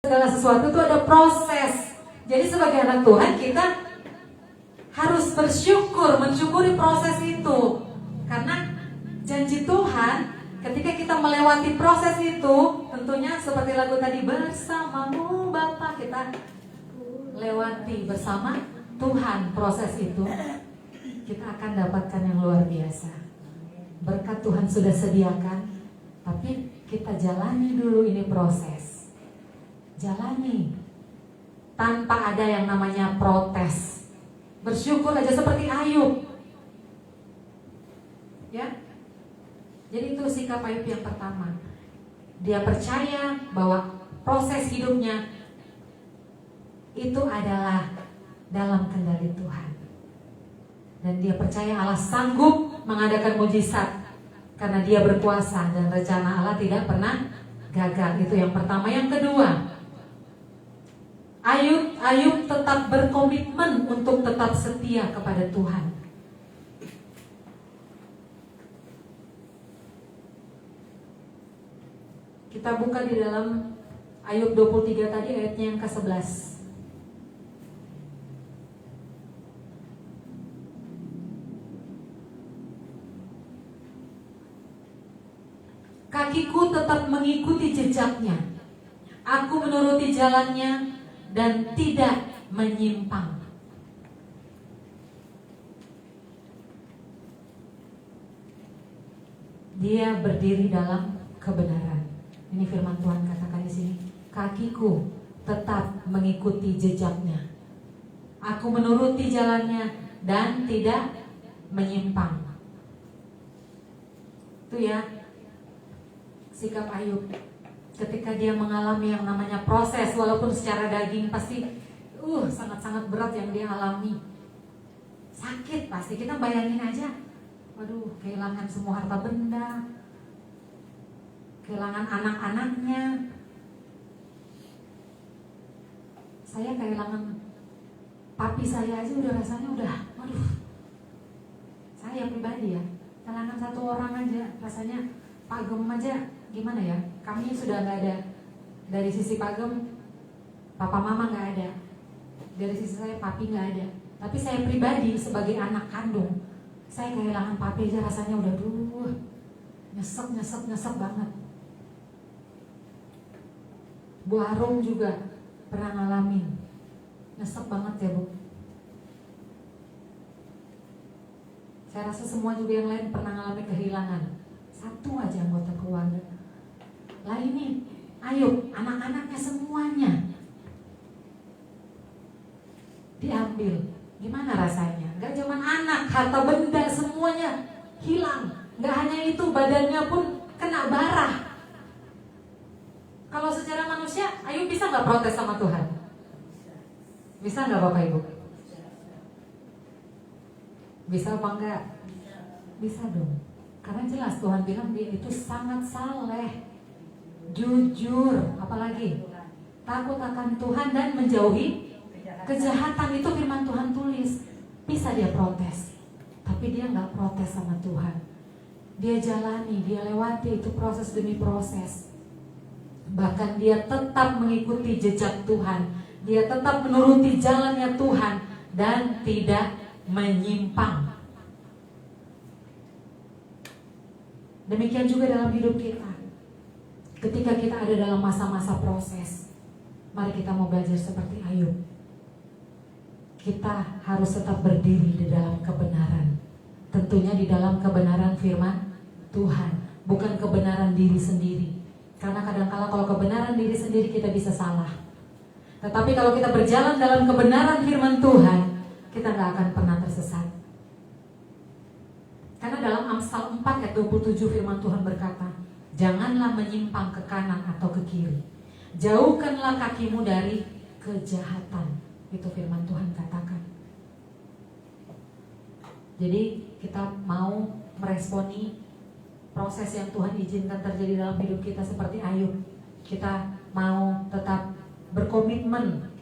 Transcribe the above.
Segala sesuatu itu ada proses. Jadi sebagai anak Tuhan kita harus bersyukur, mensyukuri proses itu. Karena janji Tuhan ketika kita melewati proses itu, tentunya seperti lagu tadi, bersamamu Bapa, kita lewati bersama Tuhan proses itu, kita akan dapatkan yang luar biasa. Berkat Tuhan sudah sediakan, tapi kita jalani dulu ini proses. Jalani tanpa ada yang namanya protes. Bersyukur aja seperti Ayub. Ya. Jadi itu sikap Ayub yang pertama. Dia percaya bahwa proses hidupnya itu adalah dalam kendali Tuhan. Dan dia percaya Allah sanggup mengadakan mujizat karena dia berkuasa dan rencana Allah tidak pernah gagal. Itu yang pertama. Yang kedua, Ayub tetap berkomitmen untuk tetap setia kepada Tuhan. Kita buka di dalam Ayub 23 tadi ayatnya yang ke-11. Kakiku tetap mengikuti jejaknya. Aku menuruti jalannya dan tidak menyimpang. Dia berdiri dalam kebenaran. Ini firman Tuhan katakan di sini. Kakiku tetap mengikuti jejaknya. Aku menuruti jalannya dan tidak menyimpang. Itu ya sikap Ayub. Ketika dia mengalami yang namanya proses, walaupun secara daging pasti sangat-sangat berat yang dia alami. Sakit pasti, kita bayangin aja. Waduh, kehilangan semua harta benda, kehilangan anak-anaknya. Saya kehilangan papi saya aja udah rasanya waduh. Saya pribadi ya, kehilangan satu orang aja rasanya pagem aja. Gimana ya, kami sudah gak ada. Dari sisi pagem, papa mama gak ada. Dari sisi saya, papi gak ada. Tapi saya pribadi sebagai anak kandung, saya kehilangan papi aja rasanya udah nyesek banget. Bu Arum juga pernah ngalamin. Nyesek banget ya Bu. Saya rasa semua juga yang lain pernah ngalamin kehilangan satu aja anggota keluarga. Lah ini Ayub, anak-anaknya semuanya diambil. Gimana rasanya? Gak cuma anak, harta benda semuanya hilang. Gak hanya itu, badannya pun kena bara. Kalau secara manusia, Ayub bisa gak protes sama Tuhan? Bisa gak Bapak Ibu? Bisa apa enggak? Bisa dong. Karena jelas Tuhan bilang dia itu sangat saleh, jujur, apalagi takut akan Tuhan dan menjauhi kejahatan. Itu firman Tuhan tulis. Bisa dia protes, tapi dia gak protes sama Tuhan. Dia jalani, dia lewati itu proses demi proses. Bahkan dia tetap mengikuti jejak Tuhan. Dia tetap menuruti jalannya Tuhan dan tidak menyimpang. Demikian juga dalam hidup kita. Ketika kita ada dalam masa-masa proses, mari kita mau belajar seperti Ayub. Kita harus tetap berdiri di dalam kebenaran. Tentunya di dalam kebenaran firman Tuhan, bukan kebenaran diri sendiri. Karena kadang-kala kalau kebenaran diri sendiri kita bisa salah. Tetapi kalau kita berjalan dalam kebenaran firman Tuhan, kita gak akan pernah tersesat. Karena dalam Amsal 4 ayat 27 firman Tuhan berkata, janganlah menyimpang ke kanan atau ke kiri. Jauhkanlah kakimu dari kejahatan. Itu firman Tuhan katakan. Jadi kita mau meresponi proses yang Tuhan izinkan terjadi dalam hidup kita seperti Ayub. Kita mau tetap berkomitmen